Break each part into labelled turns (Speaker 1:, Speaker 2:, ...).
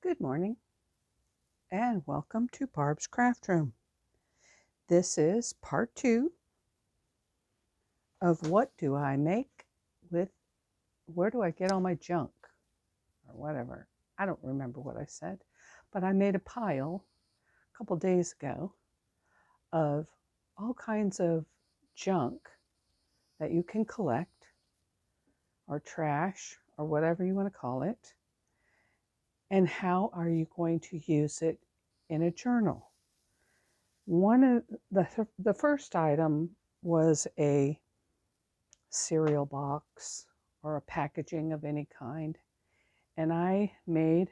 Speaker 1: Good morning and welcome to Barb's Craft Room. This is part 2 of what do I make with, where do I get all my junk or whatever. I don't remember what I said, but I made a pile a couple days ago of all kinds of junk that you can collect or trash or whatever you want to call it. And how are you going to use it in a journal? One of the first item was a cereal box or a packaging of any kind, and I made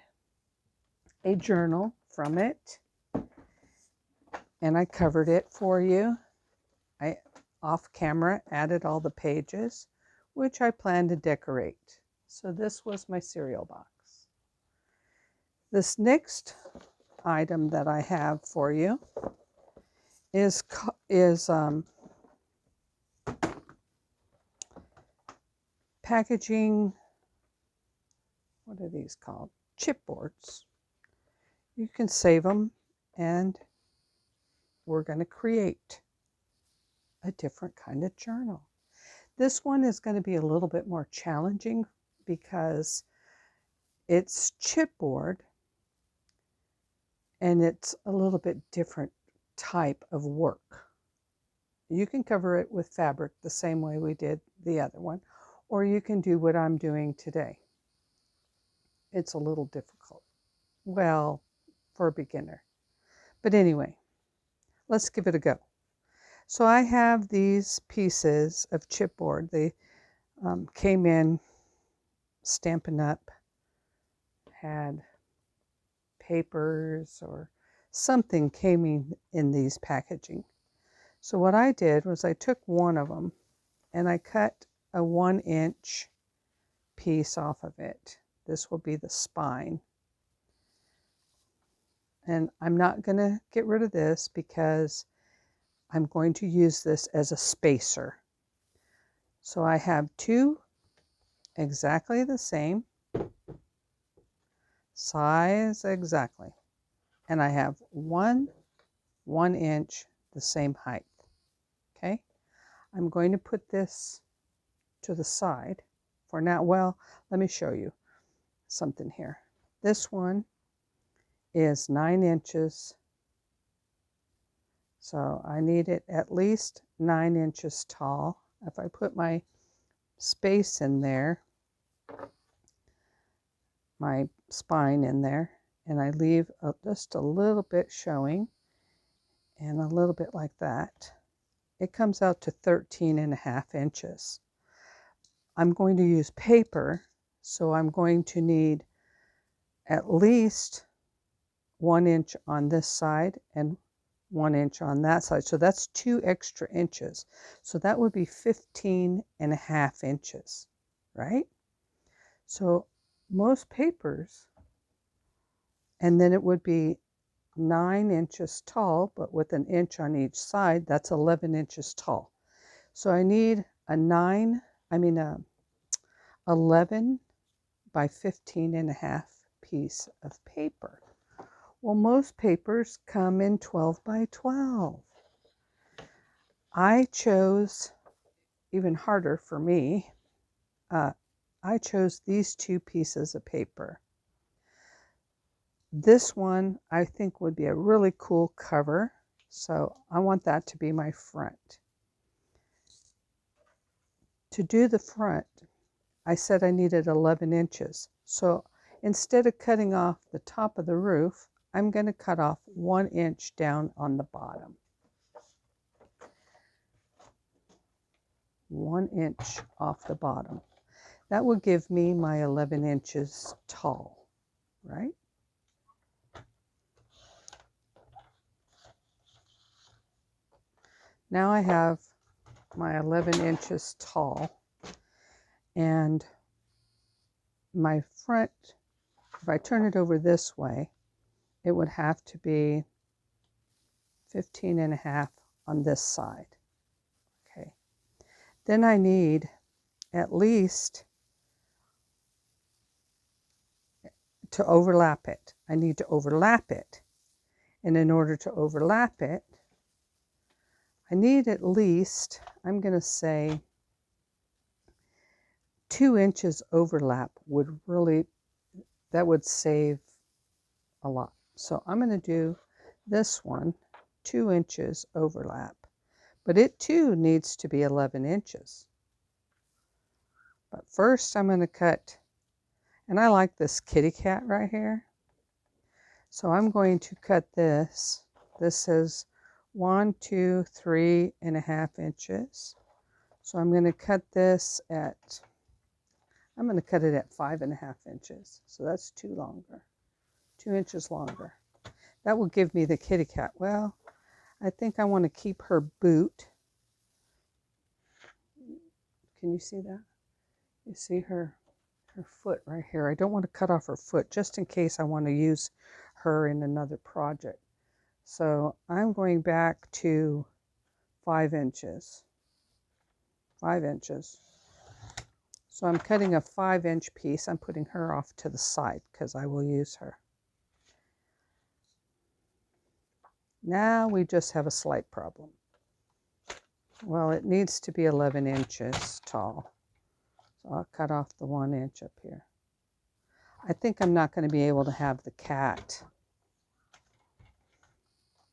Speaker 1: a journal from it, and I covered it for you. I off camera added all the pages, which I plan to decorate. So this was my cereal box. This next item that I have for you is packaging. What are these called? Chipboards. You can save them, and we're going to create a different kind of journal. This one is going to be a little bit more challenging because it's chipboard and it's a little bit different type of work. You can cover it with fabric the same way we did the other one, or you can do what I'm doing today. It's a little difficult. Well, for a beginner. But anyway, let's give it a go. So I have these pieces of chipboard. They came in Stampin' Up, had papers or something came in these packaging. So what I did was I took one of them and I cut a 1-inch piece off of it. This will be the spine. And I'm not going to get rid of this because I'm going to use this as a spacer. So I have two exactly the same size exactly. And I have one 1-inch the same height. Okay. I'm going to put this to the side for now. Well, let me show you something here. This one is 9 inches. So I need it at least 9 inches tall. If I put my space in there, my spine in there, and I leave just a little bit showing and a little bit like that, it comes out to 13.5 inches. I'm going to use paper, so I'm going to need at least 1 inch on this side and 1 inch on that side. So that's 2 extra inches. So that would be 15.5 inches, right? So most papers, and then it would be 9 inches tall, but with an inch on each side, that's 11 inches tall. So I need a 11 by 15.5 piece of paper. Well, most papers come in 12 by 12. I chose, even harder for me, I chose these two pieces of paper. This one I think would be a really cool cover, so I want that to be my front. To do the front, I said I needed 11 inches. So instead of cutting off the top of the roof, I'm going to cut off 1 inch down on the bottom. 1 inch off the bottom. That will give me my 11 inches tall, right? Now I have my 11 inches tall, and my front, if I turn it over this way, it would have to be 15.5 on this side. Okay. Then I need at least to overlap it. I need to overlap it. And in order to overlap it, I need at least, I'm going to say 2 inches overlap would really, that would save a lot. So I'm going to do this one, 2 inches overlap. But it too needs to be 11 inches. But first I'm going to cut, and I like this kitty cat right here. So I'm going to cut this. This is 1, 2, 3.5 inches. So I'm going to cut this at, I'm going to cut it at 5.5 inches. So that's 2 inches longer. That will give me the kitty cat. Well, I think I want to keep her boot. Can you see that? You see her foot right here. I don't want to cut off her foot just in case I want to use her in another project. So I'm going back to 5 inches. 5 inches. So I'm cutting a 5-inch piece. I'm putting her off to the side because I will use her. Now we just have a slight problem. Well, it needs to be 11 inches tall. So I'll cut off the 1 inch up here. I think I'm not going to be able to have the cat.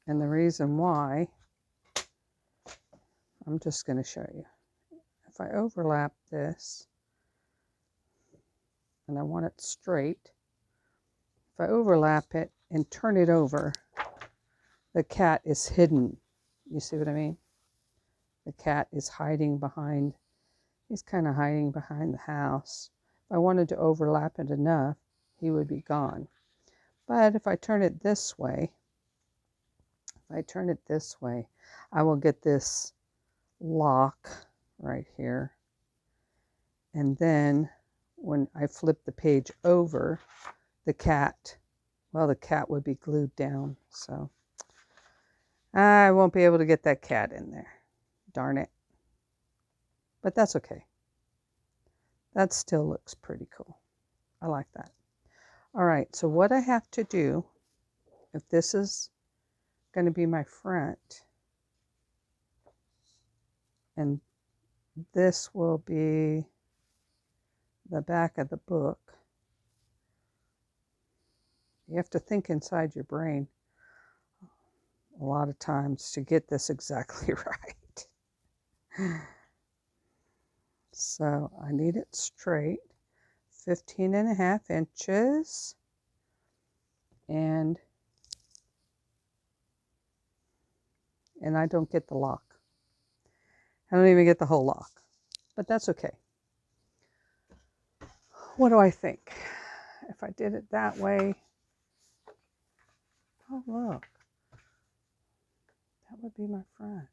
Speaker 1: And the reason why, I'm just going to show you. If I overlap this, and I want it straight, if I overlap it and turn it over, the cat is hidden. You see what I mean? The cat is hiding behind, he's kind of hiding behind the house. If I wanted to overlap it enough, he would be gone. But if I turn it this way, I will get this lock right here. And then when I flip the page over, the cat would be glued down. So I won't be able to get that cat in there. Darn it. But that's okay. That still looks pretty cool. I like that. All right, so what I have to do, if this is going to be my front, and this will be the back of the book, you have to think inside your brain a lot of times to get this exactly right. So I need it straight, 15.5 inches, and I don't get the lock. I don't even get the whole lock, but that's okay. What do I think? If I did it that way, oh look, that would be my front.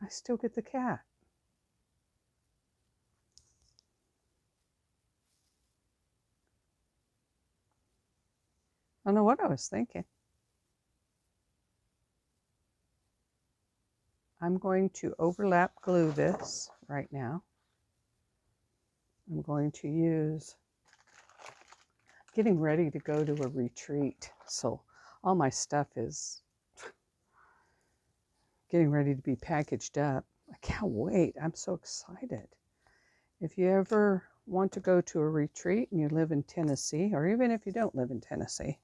Speaker 1: I still get the cat. I don't know what I was thinking. I'm going to overlap glue this right now. I'm going to use, getting ready to go to a retreat. So all my stuff is getting ready to be packaged up. I can't wait. I'm so excited. If you ever want to go to a retreat and you live in Tennessee, or even if you don't live in Tennessee,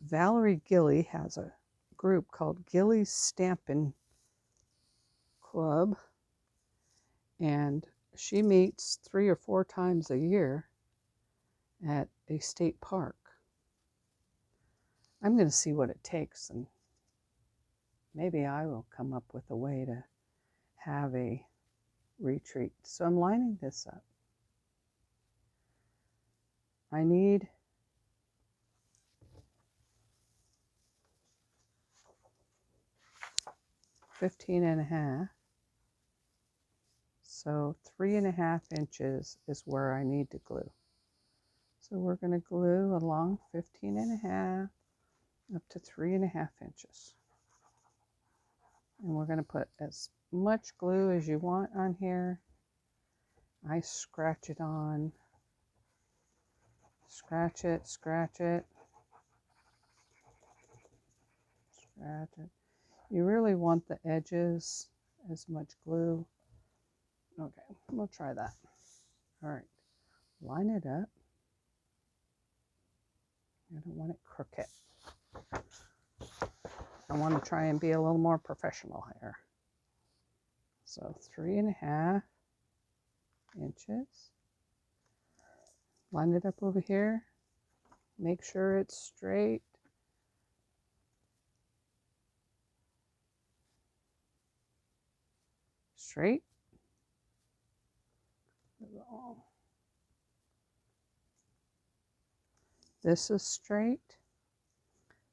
Speaker 1: Valerie Gilly has a group called Gilly's Stampin' Club, and she meets 3 or 4 times a year at a state park. I'm going to see what it takes, and maybe I will come up with a way to have a retreat. So I'm lining this up. I need 15.5. So 3.5 inches is where I need to glue. So we're going to glue along 15.5 up to 3.5 inches. And we're going to put as much glue as you want on here. I scratch it on Scratch it, scratch it, scratch it. You really want the edges as much glue. Okay, we'll try that. All right, line it up. I don't want it crooked. I want to try and be a little more professional here. So 3.5 inches. Line it up over here. Make sure it's straight. Straight. This is straight.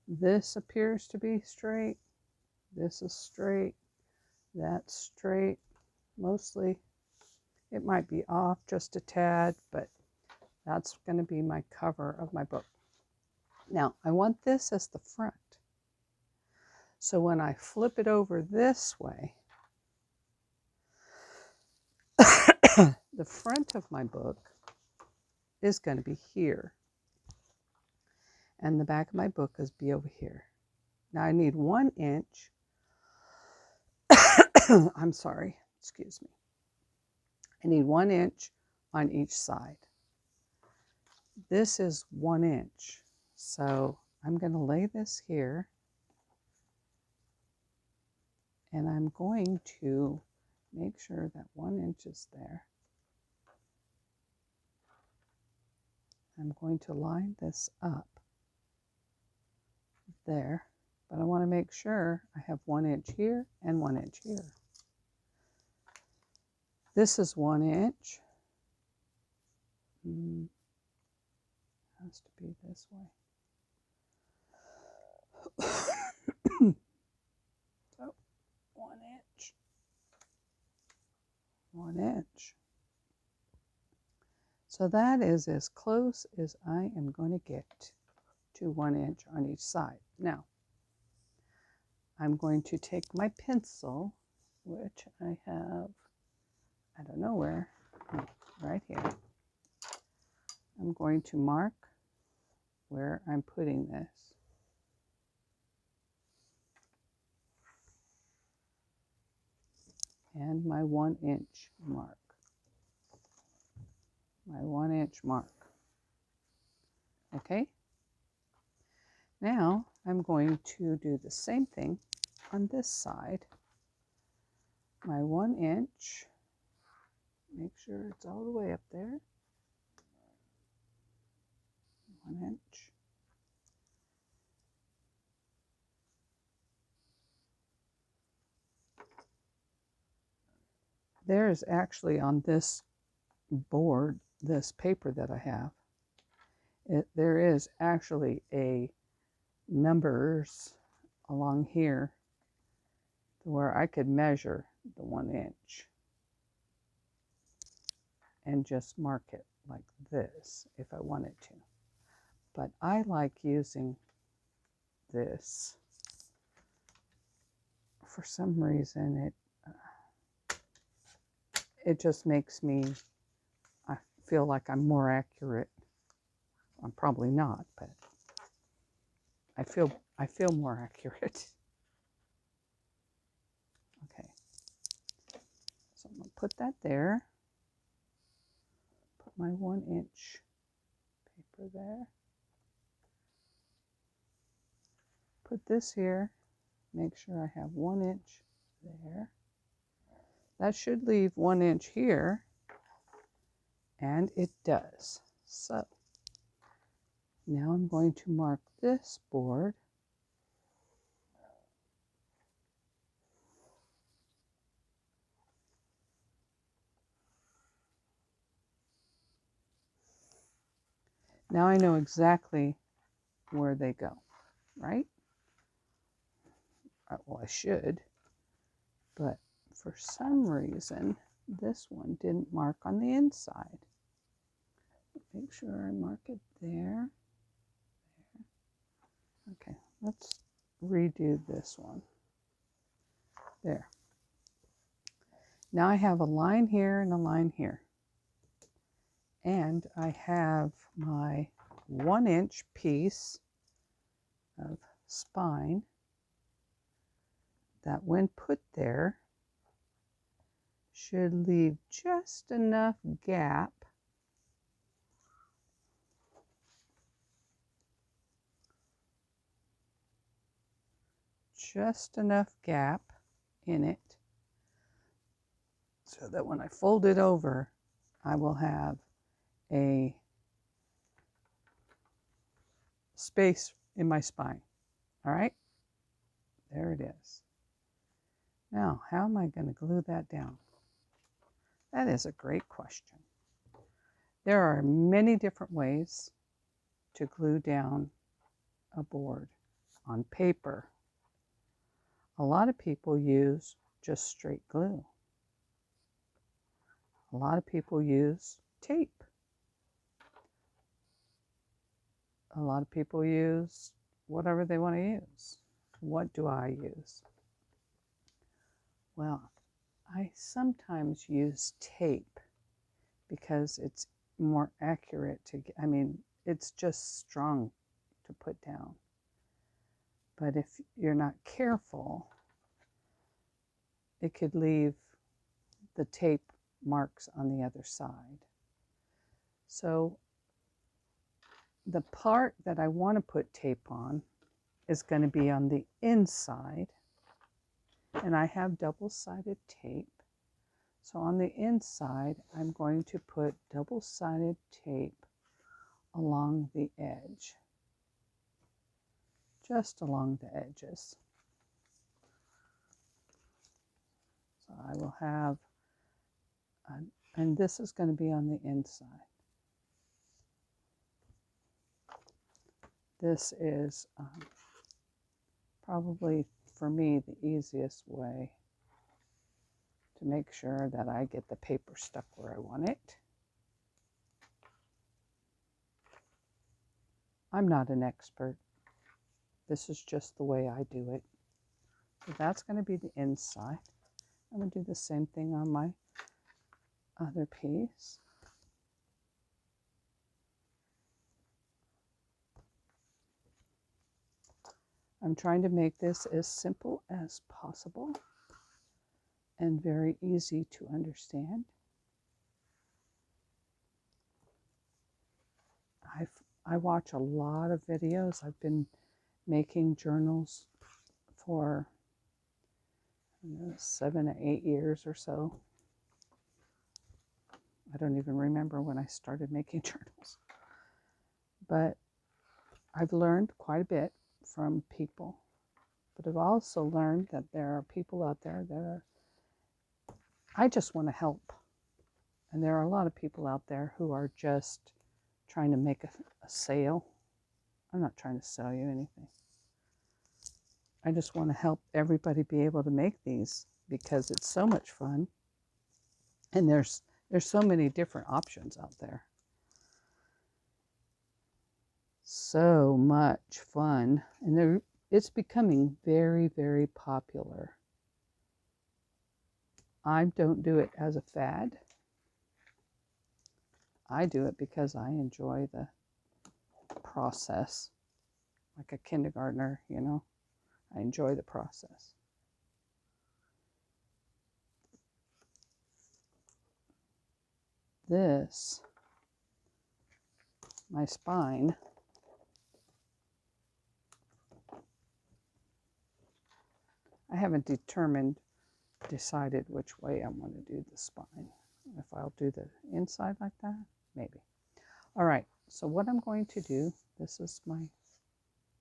Speaker 1: This appears to be straight. This is straight. That's straight. Mostly. It might be off just a tad, but that's going to be my cover of my book. Now, I want this as the front. So when I flip it over this way, the front of my book is going to be here. And the back of my book is be over here. Now I need 1 inch. I'm sorry, excuse me. I need 1 inch on each side. This is 1 inch. So I'm going to lay this here. And I'm going to make sure that 1 inch is there. I'm going to line this up there, but I want to make sure I have 1 inch here and 1 inch here. This is 1 inch. Has to be this way. So 1 inch. 1 inch. So that is as close as I am going to get to 1 inch on each side. Now, I'm going to take my pencil, which I have, I don't know where, right here. I'm going to mark where I'm putting this. And my 1 inch mark. My 1 inch mark. Okay? Now I'm going to do the same thing on this side. My 1 inch, make sure it's all the way up there. 1 inch. There is actually on this board, this paper that I have, there is actually a numbers along here where I could measure the 1 inch and just mark it like this if I wanted to. But I like using this. For some reason, it just makes me, I feel like I'm more accurate. I'm probably not, but I feel more accurate. Okay, so I'm gonna put that there. Put my 1 inch paper there. Put this here. Make sure I have 1 inch there. That should leave 1 inch here, and it does. So now I'm going to mark this board. Now I know exactly where they go, right? Well, I should, but for some reason, this one didn't mark on the inside. Make sure I mark it there. Okay, let's redo this one. There. Now I have a line here and a line here. And I have my 1-inch piece of spine that, when put there, should leave just enough gap in it so that when I fold it over, I will have a space in my spine. All right, there it is. Now, how am I going to glue that down? That is a great question. There are many different ways to glue down a board on paper. A lot of people use just straight glue. A lot of people use tape. A lot of people use whatever they want to use. What do I use? Well, I sometimes use tape because it's more accurate to get, it's just strong to put down. But if you're not careful, it could leave the tape marks on the other side. So the part that I want to put tape on is going to be on the inside, and I have double-sided tape. So on the inside, I'm going to put double-sided tape along the edge, just along the edges. So I will have, and this is going to be on the inside. This is probably, for me, the easiest way to make sure that I get the paper stuck where I want it. I'm not an expert. This is just the way I do it. So that's going to be the inside. I'm going to do the same thing on my other piece. I'm trying to make this as simple as possible and very easy to understand. I watch a lot of videos. I've been making journals for 7 to 8 years or so. I don't even remember when I started making journals. But I've learned quite a bit from people. But I've also learned that there are people out there that are, I just want to help. And there are a lot of people out there who are just trying to make a sale. I'm not trying to sell you anything. I just want to help everybody be able to make these because it's so much fun. And there's so many different options out there. So much fun. And it's becoming very, very popular. I don't do it as a fad. I do it because I enjoy the process. Like a kindergartner, you know. I enjoy the process. This, my spine, I haven't decided which way I want to do the spine. If I'll do the inside like that, maybe. All right, so what I'm going to do, this is my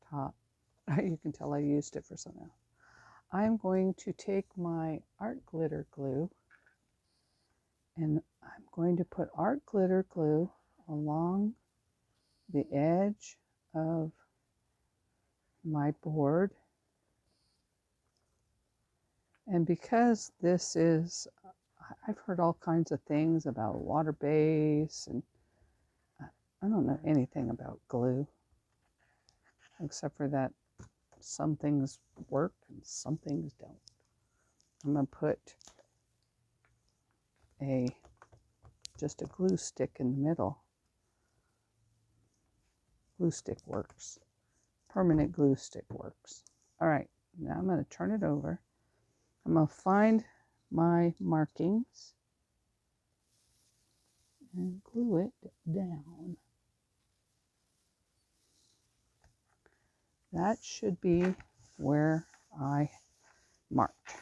Speaker 1: top. You can tell I used it for something else. I'm going to take my art glitter glue and I'm going to put art glitter glue along the edge of my board. And because this is, I've heard all kinds of things about water base, and I don't know anything about glue, except for that some things work and some things don't. I'm going to put just a glue stick in the middle. glue stick works. Permanent glue stick works. All right, now I'm going to turn it over. I'm going to find my markings and glue it down. That should be where I marked.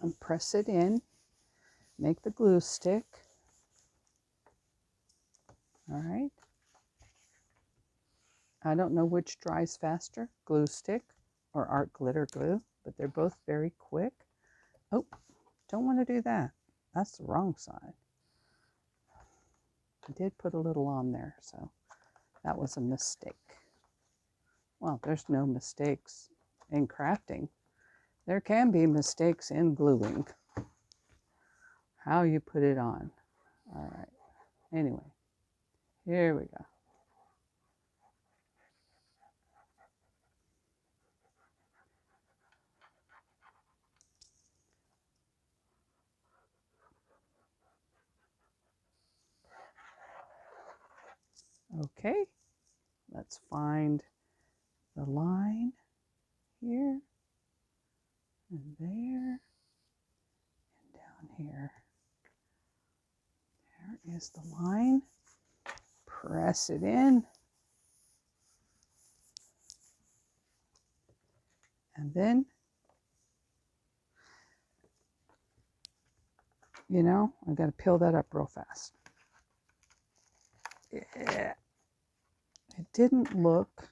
Speaker 1: And press it in, make the glue stick. All right. I don't know which dries faster, glue stick or art glitter glue, but they're both very quick. Oh, don't want to do that. That's the wrong side. I did put a little on there, so that was a mistake. Well, there's no mistakes in crafting. There can be mistakes in gluing. How you put it on. All right. Anyway, here we go. Okay, let's find the line here and there and down here. There is the line. Press it in. And then, you know, I got to peel that up real fast. Yeah. It didn't look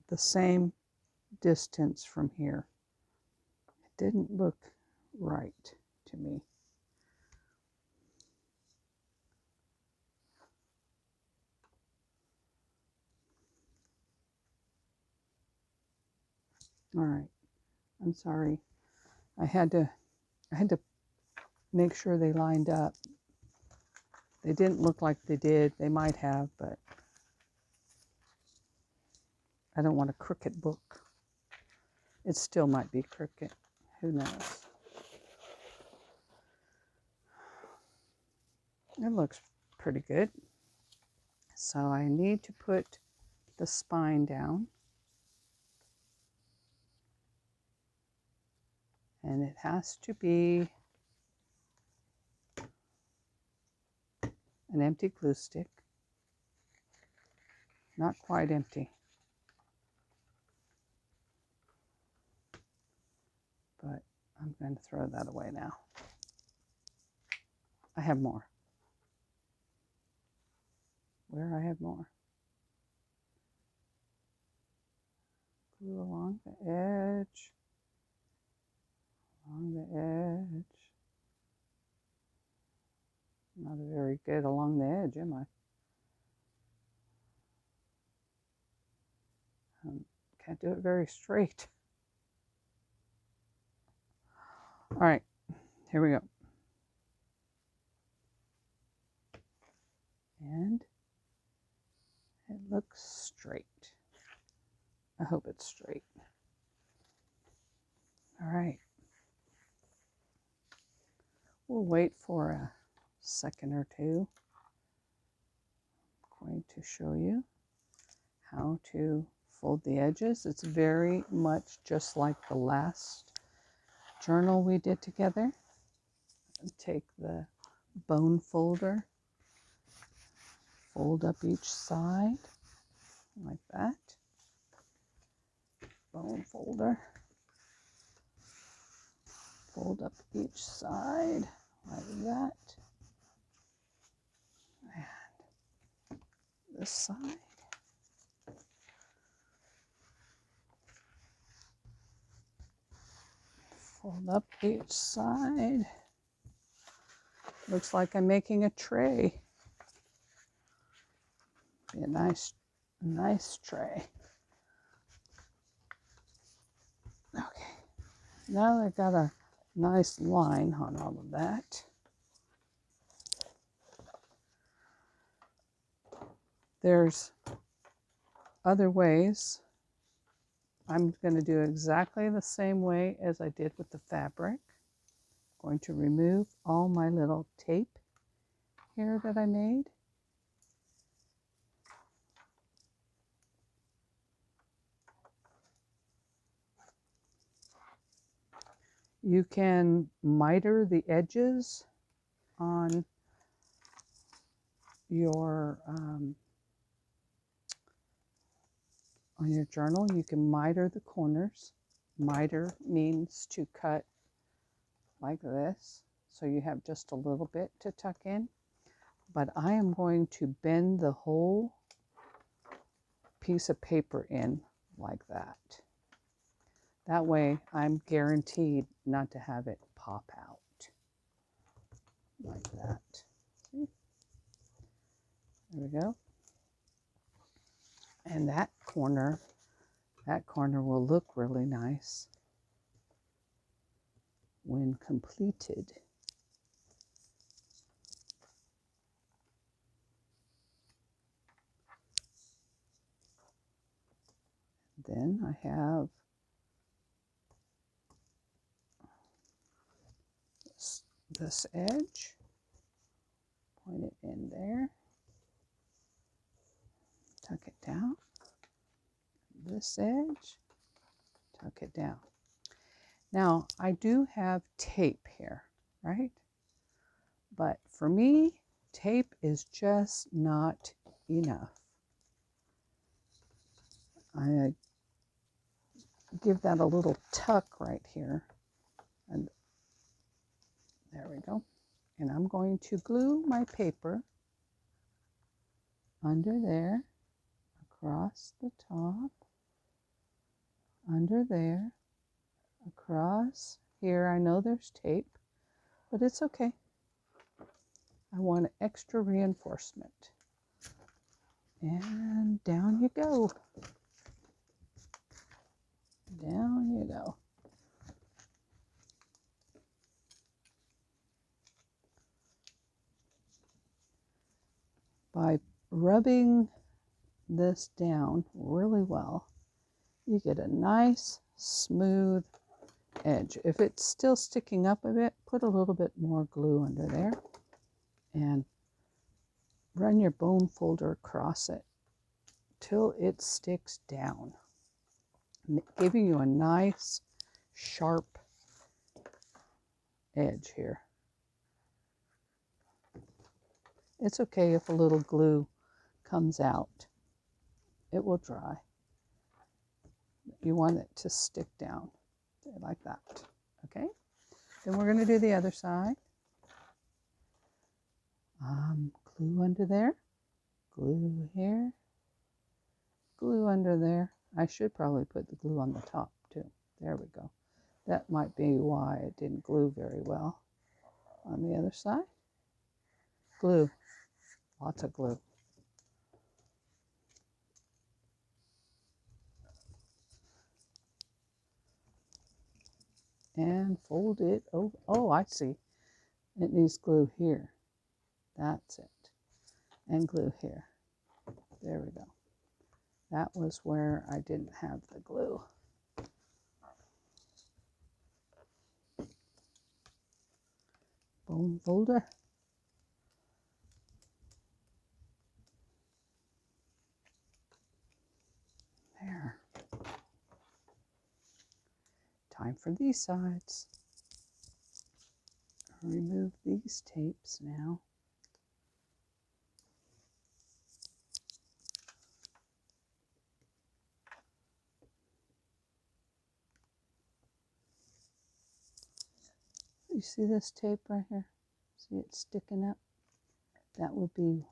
Speaker 1: the same distance from here. It didn't look right to me. All right. I'm sorry. I had to make sure they lined up. They didn't look like they did. They might have, but I don't want a crooked book. It still might be crooked. Who knows? It looks pretty good. So I need to put the spine down. And it has to be an empty glue stick. Not quite empty. But I'm going to throw that away now. I have more. Where I have more. Glue along the edge. Along the edge. Not very good along the edge, am I? Can't do it very straight. All right, here we go. And it looks straight. I hope it's straight. All right. We'll wait for a second or two. I'm going to show you how to fold the edges. It's very much just like the last journal we did together. Take the bone folder, fold up each side like that. Bone folder, fold up each side like that. And this side. Fold up each side. Looks like I'm making a tray. Be a nice tray. Okay, now I've got a nice line on all of that. There's other ways. I'm going to do exactly the same way as I did with the fabric. I'm going to remove all my little tape here that I made. You can miter the edges on your journal. You can miter the corners. Miter means to cut like this, so you have just a little bit to tuck in. But I am going to bend the whole piece of paper in like that. That way I'm guaranteed not to have it pop out like that. See? There we go. And that corner will look really nice when completed. Then I have this edge, point it in there, tuck it down. This edge, tuck it down. Now I do have tape here, right? But for me, tape is just not enough. I give that a little tuck right here, and there we go. And I'm going to glue my paper under there, across the top, under there, across here. I know there's tape, but it's okay. I want extra reinforcement. And down you go. Down you go. By rubbing this down really well, you get a nice smooth edge. If it's still sticking up a bit, put a little bit more glue under there and run your bone folder across it till it sticks down, giving you a nice sharp edge here. It's okay if a little glue comes out. It will dry. You want it to stick down like that. Okay, then we're going to do the other side. Glue under there, glue here, glue under there. I should probably put the glue on the top too. There we go. That might be why it didn't glue very well. On the other side, glue, lots of glue. And fold it over. Oh, I see. It needs glue here. That's it. And glue here. There we go. That was where I didn't have the glue. Bone folder. There. Time for these sides. Remove these tapes now. You see this tape right here? See it sticking up? That would be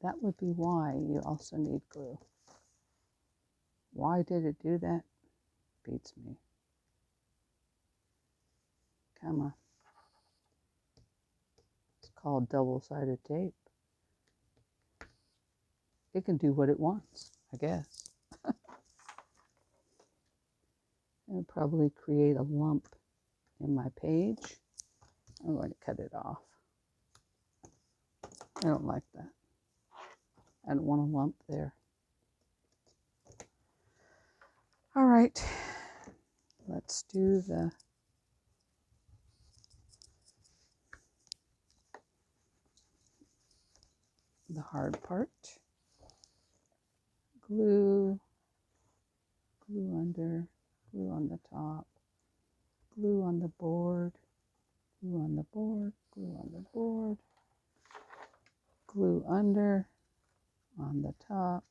Speaker 1: why you also need glue. Why did it do that? Beats me. Come on. It's called double-sided tape. It can do what it wants, I guess. It'll probably create a lump in my page. I'm going to cut it off. I don't like that. I don't want a lump there. All right, let's do the hard part. Glue, glue under, glue on the top, glue on the board, glue on the board, glue on the board, glue under, on the top,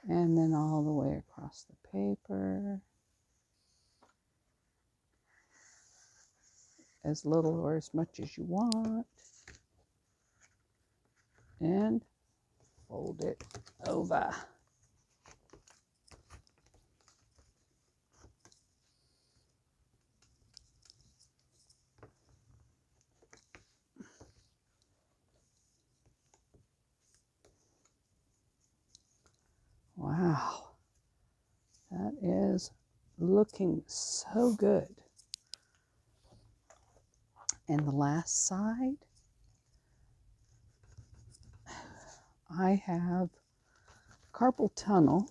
Speaker 1: and then all the way across the paper. As little or as much as you want. And fold it over. Wow, that is looking so good. And the last side, I have carpal tunnel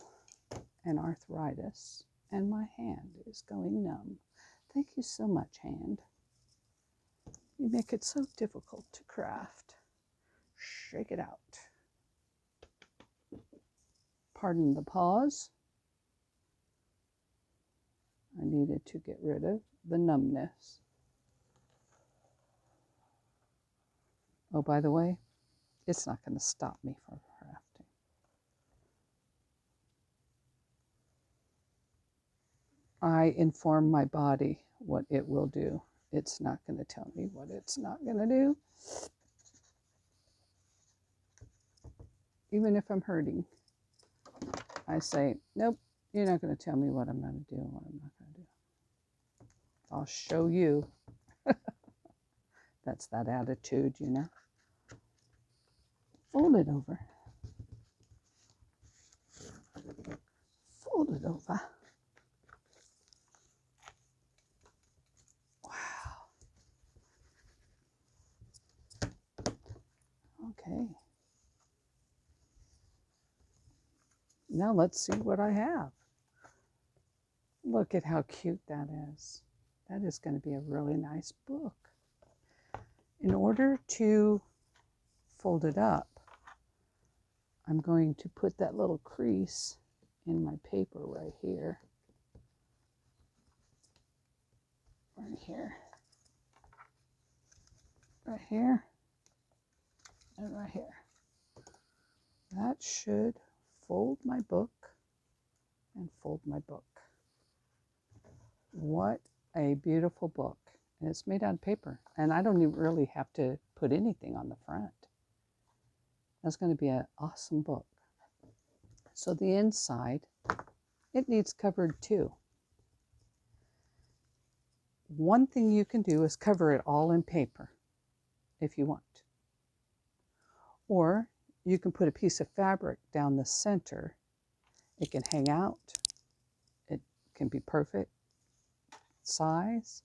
Speaker 1: and arthritis, and my hand is going numb. Thank you so much, hand. You make it so difficult to craft. Shake it out. Pardon the pause. I needed to get rid of the numbness. Oh, by the way, it's not going to stop me from crafting. I inform my body what it will do. It's not going to tell me what it's not going to do. Even if I'm hurting, I say, nope, you're not going to tell me what I'm going to do and what I'm not going to do. I'll show you. That's that attitude, you know. Fold it over. Fold it over. Wow. Okay. Now let's see what I have. Look at how cute that is. That is going to be a really nice book. In order to fold it up, I'm going to put that little crease in my paper right here. Right here. Right here. And right here. That should fold my book and fold my book. What a beautiful book. And it's made out of paper. And I don't even really have to put anything on the front. That's going to be an awesome book. So the inside, it needs covered too. One thing you can do is cover it all in paper if you want. Or you can put a piece of fabric down the center. It can hang out. It can be perfect size.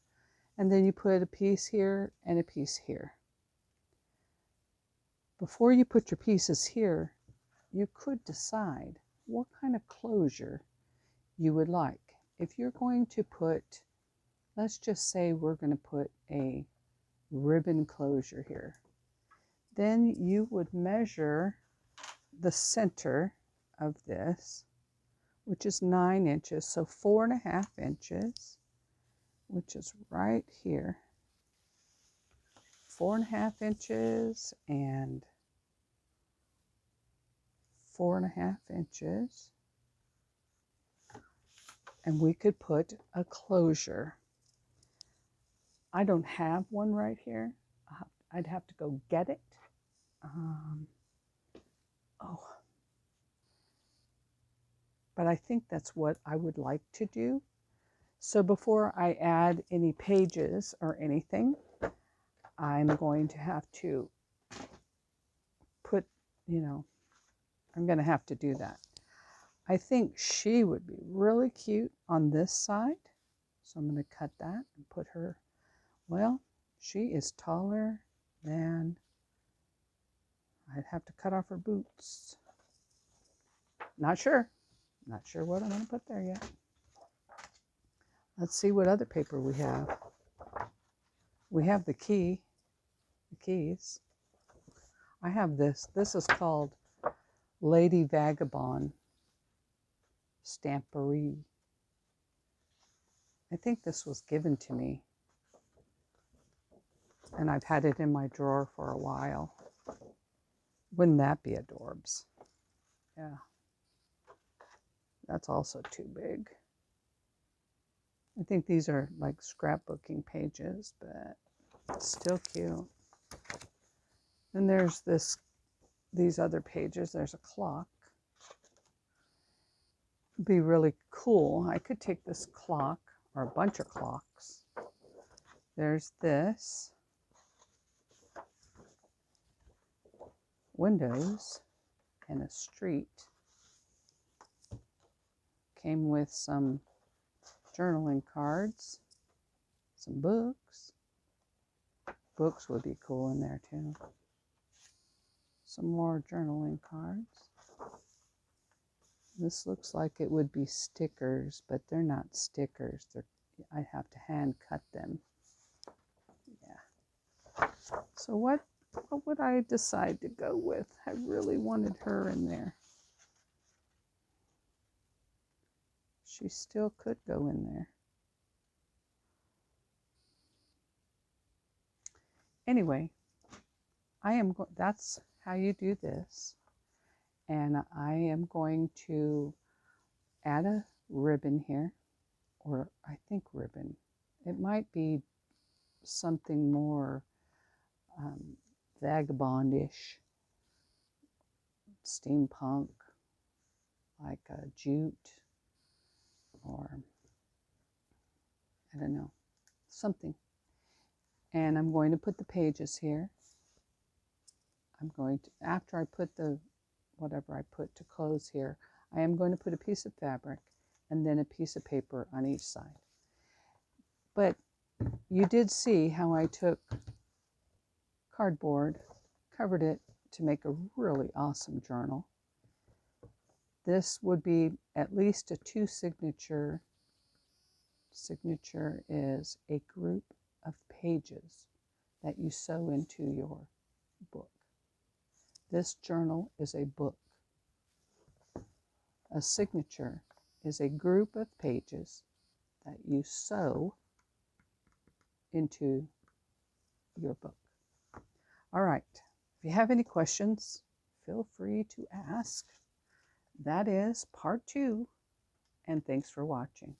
Speaker 1: And then you put a piece here and a piece here. Before you put your pieces here, you could decide what kind of closure you would like. If you're going to put, let's just say we're going to put a ribbon closure here, then you would measure the center of this, which is 9 inches, so 4.5 inches, which is right here. 4.5 inches and 4.5 inches. And we could put a closure. I don't have one right here. I'd have to go get it. But I think that's what I would like to do. So before I add any pages or anything, I'm going to have to put, I'm going to have to do that. I think she would be really cute on this side. So I'm going to cut that and put her, well, she is taller than, I'd have to cut off her boots. Not sure what I'm going to put there yet. Let's see what other paper we have. We have the keys. I have this. This is called Lady Vagabond Stampery. I think this was given to me, and I've had it in my drawer for a while. Wouldn't that be adorbs? Yeah. That's also too big. I think these are like scrapbooking pages, but it's still cute. Then there's these other pages. There's a clock. It'd be really cool. I could take this clock or a bunch of clocks. There's this. Windows and a street. Came with some journaling cards, some books. Books would be cool in there too. Some more journaling cards. This looks like it would be stickers, but they're not stickers. I have to hand cut them. Yeah. So what would I decide to go with? I really wanted her in there. She still could go in there. Anyway, that's how you do this. And I am going to add a ribbon here, or I think ribbon. It might be something more vagabondish, steampunk, like a jute, or I don't know, something. And I'm going to put the pages here. I'm going to, after I put whatever I put to close here, I am going to put a piece of fabric and then a piece of paper on each side. But you did see how I took cardboard, covered it to make a really awesome journal. This would be at least a 2 signature. Signature is a group of pages that you sew into your book. This journal is a book. A signature is a group of pages that you sew into your book. All right. If you have any questions, feel free to ask. That is part 2, and thanks for watching.